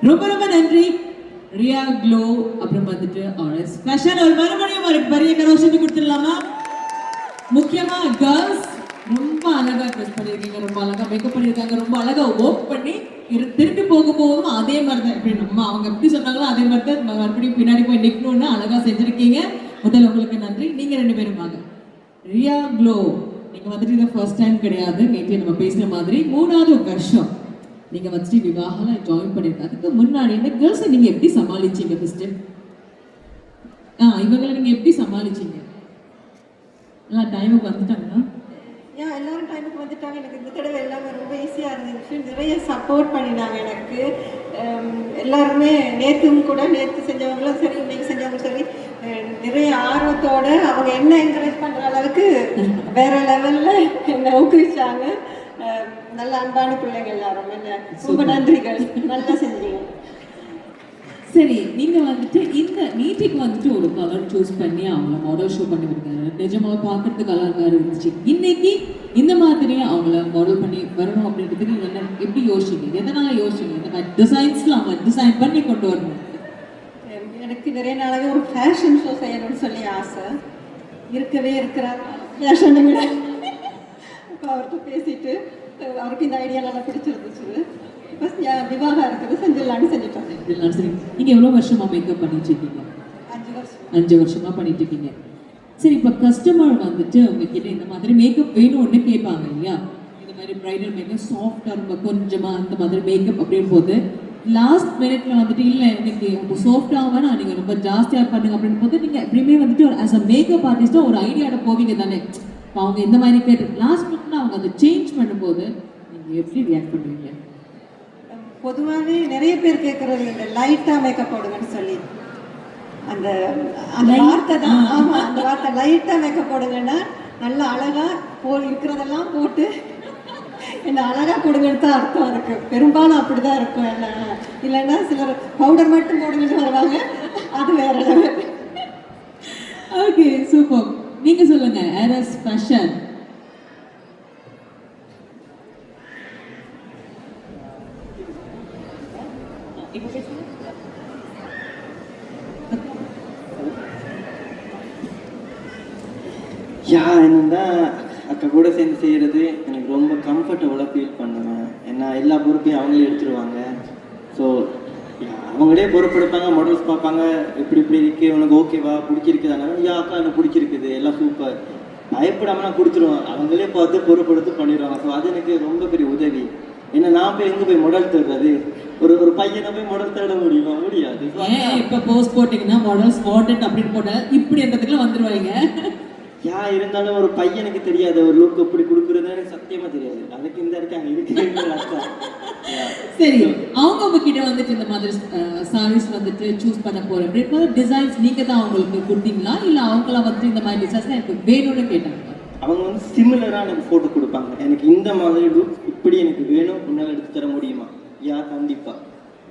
ரொம்ப ரொம்ப நன்றி. ரியா க்ளோ அப்புறம் வந்துட்டு ஆர்எஸ் ஃபேஷன் ஒரு மறுபடியும் ஒரு பெரிய கரோஷன் கொடுத்துடலாமா? முக்கியமா கேர்ள்ஸ் ரொம்ப அழகா ட்ரெஸ் பண்ணியிருக்கீங்க, ரொம்ப அழகா மேக்கப் பண்ணியிருக்காங்க, ரொம்ப அழகா ஒர்க் பண்ணி திருப்பி போகும்போதும் அதே மாதிரி தான் எப்படி நம்ம அவங்க எப்படி சொன்னாங்களோ அதே மாதிரி தான் மறுபடியும் பின்னாடி போய் நிற்கணும்னு அழகா செஞ்சுருக்கீங்க. முதல்ல உங்களுக்கு நன்றி. நீங்கள் 2 பேரும் வாங்க. ரியா க்ளோ நீங்கள் வந்துட்டு இதை ஃபர்ஸ்ட் டைம் கிடையாது, நேற்று நம்ம பேசுகிற மாதிரி 3வது வருஷம் நீங்கள் வந்துட்டு விவாகலாம் ஜாயின் பண்ணியிருக்க. அதுக்கு முன்னாடி இந்த கேர்ள்ஸை நீங்கள் எப்படி சமாளிச்சீங்க? ஃபஸ்ட்டு இவங்களை நீங்கள் எப்படி சமாளிச்சீங்க? எல்லாம் டைமுக்கு வந்துட்டாங்கன்னா? எல்லாரும் டைமுக்கு வந்துட்டாங்க. எனக்கு இந்த தடவை எல்லாமே ரொம்ப ஈஸியாக இருந்துச்சு. நிறைய சப்போர்ட் பண்ணினாங்க எனக்கு. எல்லாருமே நேற்று செஞ்சவங்களும் சரி, இன்னைக்கு செஞ்சவங்களும் சரி, நிறைய ஆர்வத்தோடு அவங்க என்ன என்கரேஜ் பண்ணுற அளவுக்கு வேற லெவலில் என்னை ஊக்குவிச்சாங்க. நல்ல அன்பான பிள்ளைங்க எல்லாரும். என்ன ரொம்ப நன்றிகள், நல்லா செஞ்சீங்க. சரி, நீங்கள் வந்துட்டு இந்த நீட்டிக்கு வந்துட்டு ஒரு கலர் சூஸ் பண்ணி அவங்கள மாடல் ஷோ பண்ணி விடுங்க. நிஜமாக பார்க்கறதுக்கு அழகாக இருந்துச்சு. இன்னைக்கு இந்த மாதிரி அவங்கள மாடல் பண்ணி வரணும் அப்படின்றதுக்கு என்ன எப்படி யோசிச்சிங்க? எதனால் யோசிச்சிங்க? இந்த மாதிரி டிசைன்ஸில் அவங்க டிசைன் பண்ணி கொண்டு வரணும். எனக்கு நிறைய நாளாக ஒரு ஃபேஷன் ஷோ செய்யணும்னு சொல்லி ஆசை இருக்கவே இருக்கிறார். ஃபேஷனை விட இப்போ அவர்கிட்ட பேசிட்டு அவருக்கு இந்த ஐடியா நல்லா பிடிச்சிருந்துச்சு. இப்போ விவாகம் இருக்குது, செஞ்சிடலான்னு செஞ்சுட்டோம். சரி, நீங்கள் எவ்வளோ வருஷமாக மேக்கப் பண்ணிட்டு இருக்கீங்க? 5 வருஷமாக பண்ணிட்டு இருக்கீங்க. சரி, இப்போ கஸ்டமர் வந்துட்டு உங்ககிட்ட இந்த மாதிரி மேக்கப் வேணும்னு கேட்பாங்க இல்லையா? இந்த மாதிரி ப்ரைடல் மேக்கப் சாஃப்டாக ரொம்ப கொஞ்சமாக அந்த மாதிரி மேக்கப் அப்படின் போது லாஸ்ட் மினிட்ல வந்துட்டு இல்லை எனக்கு ரொம்ப சாஃப்டாக வேணாம், நீங்கள் ரொம்ப ஜாஸ்தியாக பண்ணுங்க அப்படின்னு போது நீங்கள் எப்படியுமே வந்துட்டு ஒரு ஆஸ் அ மேக்கப் ஆர்டிஸ்ட்டாக ஒரு ஐடியாவோட போவீங்க தானே? இப்போ அவங்க இந்த மாதிரி கேட்டு லாஸ்ட் மினிட்ல அவங்க அதை சேஞ்ச் பண்ணும்போது நீங்கள் எப்படி ரியாக்ட் பண்ணுவீங்க? பொதுவாகவே நிறைய பேர் கேட்குறது இந்த லைட்டாக மேக்கப் போடுங்கன்னு சொல்லி. அந்த அந்த வார்த்தை தான். ஆமாம், அந்த வார்த்தை லைட்டாக மேக்கப் போடுங்கன்னா நல்லா அழகாக இருக்கிறதெல்லாம் போட்டு என்ன அழகாக போடுங்கன்னு தான் அர்த்தம் இருக்குது. பெரும்பாலும் அப்படி தான் இருக்கும். என்ன இல்லைன்னா சிலர் பவுடர் மட்டும் போடுங்கன்னு வருவாங்க, அது வேற லெவல். Okay, super. நீங்கள் சொல்லுங்கள், ஆர்எஸ் ஃபேஷன். என்னன்னா அக்கா கூட சேர்ந்து செய்கிறது எனக்கு ரொம்ப கம்ஃபர்டபுளாக ஃபீல் பண்ணுவேன். ஏன்னா எல்லா பொறுப்பையும் அவங்களே எடுத்துருவாங்க. ஸோ அவங்களே பொறுப்பெடுப்பாங்க, மாடல்ஸ் பார்ப்பாங்க, இப்படி இப்படி இருக்கு, உனக்கு ஓகேவா, பிடிச்சிருக்குதாங்க, அக்கா எனக்கு பிடிச்சிருக்குது, எல்லாம் சூப்பர், பயப்படாமல் நான் கொடுத்துருவேன். அவங்களே பார்த்து பொறுப்பெடுத்து பண்ணிடுவாங்க. ஸோ அது எனக்கு ரொம்ப பெரிய உதவி. ஏன்னா நான் போய் எங்கே போய் மாடல் தேடுறது? ஒரு பையனை போய் மாடல் தேட முடியுமா? முடியாது. இப்போ போஸ்ட் போட்டிங்கன்னா மாடல் ஸ்பாட்டட் அப்படின்னு போட்டால் இப்படி என்றதுக்குலாம் வந்துடுவாங்க. இருந்தாலும் ஒரு பையனுக்கு தெரியாது ஒரு லுக் எப்படி கொடுக்குறது, எனக்கு சத்தியமா தெரியாது. அதுக்கு இந்த இருக்காங்க இதுக்கு. சரி, அவங்க உங்ககிட்ட வந்துட்டு இந்த மாதிரி சாரீஸ் வந்துட்டு சூஸ் பண்ண போறேன் அப்படின்னா டிசைன்ஸ் நீங்க தான் அவங்களுக்கு கொடுத்தீங்களா, இல்ல அவங்கள வந்துட்டு இந்த மாதிரி டிசைன்ஸ் எனக்கு வேணும்னு கேட்டாங்க? அவங்க வந்து சிமிலராக எனக்கு ஃபோட்டோ கொடுப்பாங்க. எனக்கு இந்த மாதிரி லுக் இப்படி எனக்கு வேணும், உன்னால் எடுத்து தர முடியுமா? கண்டிப்பாக.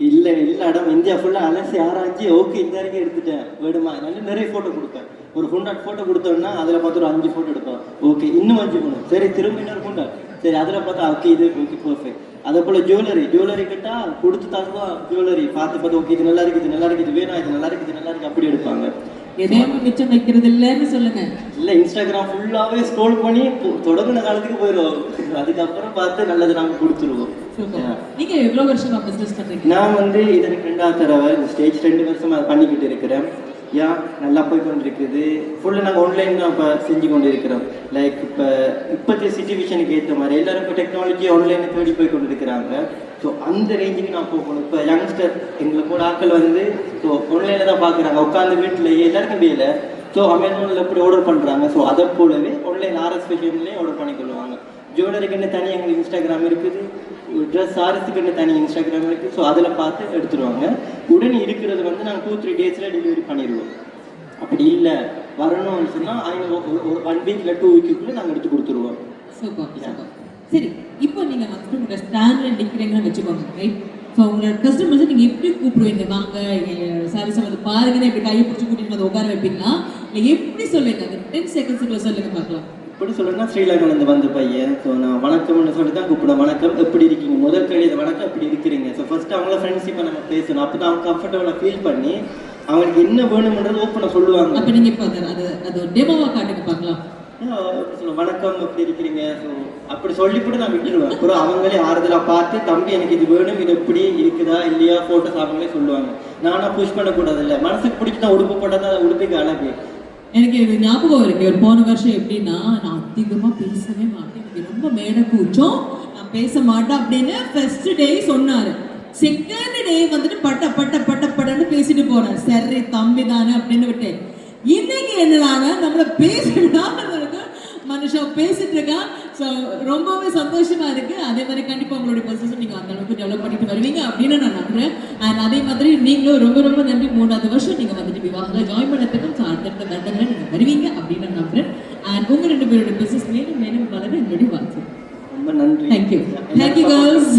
இல்லை, எல்லா இடம் இந்தியா ஃபுல்லாக அலசி ஆராய்ச்சி ஓகே இந்த வரைக்கும் எடுத்துட்டேன் வேணுமா, நல்ல நிறைய ஃபோட்டோ கொடுப்பேன். ஒரு 100 ஃபோட்டோ கொடுத்தோம்னா அதில் பார்த்து ஒரு 5 ஃபோட்டோ எடுப்பேன். ஓகே, இன்னும் 5 போகணும். சரி, திரும்ப இன்னொரு 100. சரி, அதில் பார்த்தா ஓகே இது ஓகே பர்ஃபெக்ட். அதே போல் ஜுவல்லரி கேட்டால் கொடுத்து தருவோம். ஜுவல்லரி பார்த்து ஓகே இது நல்லா இருக்குது, இது நல்லா இருக்குது, இது வேணும், இது நல்லா இருக்குது, இது நல்லா இருக்குது, அப்படி எடுப்பாங்க. எதையும் மிச்சம் வைக்கிறது இல்லைன்னு சொல்லுங்க. இல்லை, இன்ஸ்டாகிராம் ஃபுல்லாகவே ஸ்க்ரோல் பண்ணி தொடங்கின காலத்துக்கு போயிடுவோம். அதுக்கப்புறம் பார்த்து நல்லது நாங்கள் கொடுத்துருவோம். நீங்க எவ்வளோ வருஷமா பிஸ்னஸ் பண்றீங்க? நான் வந்து இதற்கு 2வது தடவை இந்த ஸ்டேஜ் 2 வருஷமா பண்ணிக்கிட்டு இருக்கிறேன். நல்லா போய் கொண்டு இருக்குது. ஃபுல்லாக நாங்கள் ஆன்லைன் தான் இப்போ செஞ்சு கொண்டு இருக்கிறோம். லைக் இப்போத்தைய சிச்சுவேஷனுக்கு ஏற்ற மாதிரி எல்லாரும் இப்போ டெக்னாலஜி ஆன்லைனை தேடி போய் கொண்டு இருக்கிறாங்க. ஸோ அந்த ரேஞ்சுக்கு நான் போகணும். இப்போ யங்ஸ்டர் எங்களை கூட ஆட்கள் வந்து ஸோ ஆன்லைனில் தான் பார்க்குறாங்க, உட்காந்து வீட்டிலேயே எல்லாருக்கும் வேலை. ஸோ அமேசானில் எப்படி ஆர்டர் பண்ணுறாங்க, ஸோ அதை போலவே ஆன்லைன் ஆர்எஸ் ஃபேஷன்லேயே ஆர்டர் பண்ணிக்கொள்ளுவாங்க. ஜுவல்லரிக்குன்னு தனியாக எங்களுக்கு இன்ஸ்டாகிராம் இருக்குது, ட்ரெஸ் சாரீஸுக்குன்னு தனி இன்ஸ்டாகிராம் இருக்குது. ஸோ அதில் பார்த்து எடுத்துருவாங்க. உடனே இருக்கிறது வந்து நாங்கள் 2-3 டேஸில் டெலிவரி பண்ணிடுவோம். அப்படி இல்லை வரணும்னு சொன்னால் ஒரு 1 வீக் இல்லை 2 வீக்குக்குள்ளே நாங்கள் எடுத்து கொடுத்துருவோம். சூப்பர். சரி, இப்போ நீங்கள் வந்துட்டு உங்களோட ஸ்டாண்டில் நிற்கிறீங்கன்னு வச்சுக்கோங்க, ரைட்? ஸோ உங்களோட கஸ்டமர்ஸை நீங்கள் எப்படி கூப்பிடுவீங்க? வாங்க சாரீஸை வந்து பாருங்கன்னு எப்படி கையை பிடிச்சி கூட்டிகிட்டு வந்து உட்கார வைப்பீங்களா, இல்லை எப்படி சொல்லுங்க? 10 செகண்ட்ஸுக்குள்ள சொல்லுங்க பார்க்கலாம். எப்படி சொல்கிறேன்னா ஸ்ரீலங்காலேருந்து வந்த பையன். ஸோ நான் வணக்கம்னு சொல்லி தான் கூப்பிடுவேன். வணக்கம் எப்படி இருக்கீங்க, முதல் கேள்வி வணக்கம் எப்படி இருக்கிறீங்க. ஸோ ஃபஸ்ட்டு அவங்கள ஃப்ரெண்ட்ஷிப்பை நம்ம பேசணும். அப்போ தான் அவங்க கம்ஃபர்டபுளாக ஃபீல் பண்ணி அவங்களுக்கு என்ன வேணும்ன்றது ஓப்பனாக சொல்லுவாங்க. அப்போ நீங்கள் இப்போ அது ஒரு டெமோவாக காட்டுங்க பார்க்கலாம். எப்படி சொல்லுவேன், வணக்கம் எப்படி இருக்கிறீங்க. ஸோ அப்படி சொல்லிவிட்டு நான் விட்டுருவேன். அப்புறம் அவங்களே ஆறுதலாக பார்த்து தம்பி எனக்கு இது வேணும், இது எப்படி இருக்குதா இல்லையா ஃபோட்டோஸ் அவங்களே சொல்லுவாங்க. நானாக புஷ் பண்ணக்கூடாது. இல்லை மனசுக்கு பிடிச்சா உடுப்பு போட்டால் தான் உடுப்புக்கு அழகு. எனக்கு இது ஞாபகம் இருக்கு, ஒரு போன வருஷம் எப்படின்னா நான் அதிகமாக பேசவே மாட்டேன், எனக்கு ரொம்ப மேடை கூச்சம், நான் பேச மாட்டேன் அப்படின்னு ஃபர்ஸ்ட் டே சொன்னார். செகண்ட் டே வந்துட்டு பட்டன்னு பேசிட்டு போறேன். சரி தம்பி தானே அப்படின்னு விட்டேன். இன்னைக்கு என்னடானா நம்மள பேசினா மனுஷன் பேசிட்டு இருக்கான். ஸோ ரொம்பவே சந்தோஷமா இருக்கு. அதே மாதிரி கண்டிப்பாக உங்களுடைய ப்ரொசஸ் நீங்கள் அந்த அளவுக்கு டெவலப் பண்ணிட்டு வருவீங்க அப்படின்னு நான் நம்புறேன். அண்ட் அதே மாதிரி நீங்களும் ரொம்ப ரொம்ப நன்றி. 3வது வருஷம் நீங்கள் வந்துட்டு விவாகத்தில் ஜாயின் பண்ணதுக்கும் ஸோ அடுத்த வருடங்களில் நீங்கள் வருவீங்க அப்படின்னு நான் நம்புறேன். அண்ட் உங்கள் 2 பேருடைய பிஸ்னஸ் மேலும் வளர என்னுடைய வாழ்த்து. ரொம்ப நன்றி. Thank you girls.